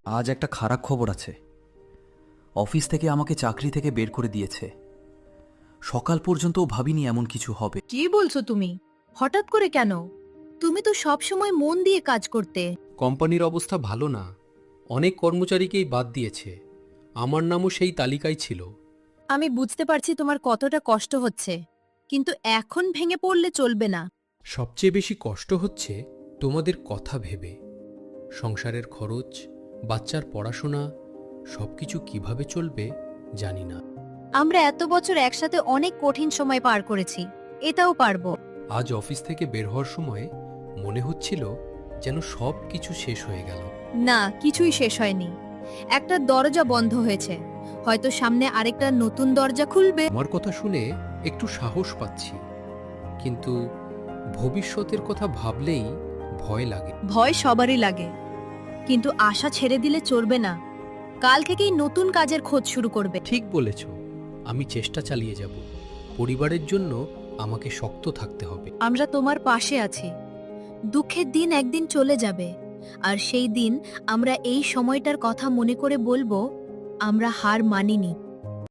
আজ একটা খারাপ খবর আছে। অফিস থেকে আমাকে চাকরি থেকে বের করে দিয়েছে। সকাল পর্যন্তও ভাবিনি এমন কিছু হবে। কি বলছো তুমি? হঠাৎ করে কেন? তুমি তো সব সময় মন দিয়ে কাজ করতে। কোম্পানির অবস্থা ভালো না, অনেক কর্মচারীকেই বাদ দিয়েছে। আমার নামও সেই তালিকায় ছিল। আমি বুঝতে পারছি তোমার কতটা কষ্ট হচ্ছে, কিন্তু এখন ভেঙে পড়লে চলবে না। সবচেয়ে বেশি কষ্ট হচ্ছে তোমাদের কথা ভেবে। সংসারের খরচ, বাচ্চার পড়াশোনা, সবকিছু কিভাবে চলবে জানি না। আমরা এত বছর একসাথে অনেক কঠিন সময় পার করেছি, এটাও পারবো। আজ অফিস থেকে বের হওয়ার সময় মনে হচ্ছিল যেন সব কিছু শেষ হয়ে গেল। না, কিছুই শেষ হয়নি। একটা দরজা বন্ধ হয়েছে, হয়তো সামনে আরেকটা নতুন দরজা খুলবে। আমার কথা শুনে একটু সাহস পাচ্ছি, কিন্তু ভবিষ্যতের কথা ভাবলেই ভয় লাগে। ভয় সবারই লাগে, কিন্তু আশা ছেড়ে দিলে চলবে না। কাল থেকেই নতুন কাজের খোঁজ শুরু করবে। ঠিক বলেছ, আমি চেষ্টা চালিয়ে যাব। পরিবারের জন্য আমাকে শক্ত থাকতে হবে। আমরা তোমার পাশে আছি। দুঃখের দিন একদিন চলে যাবে, আর সেই দিন আমরা এই সময়টার কথা মনে করে বলবো, আমরা হার মানিনি।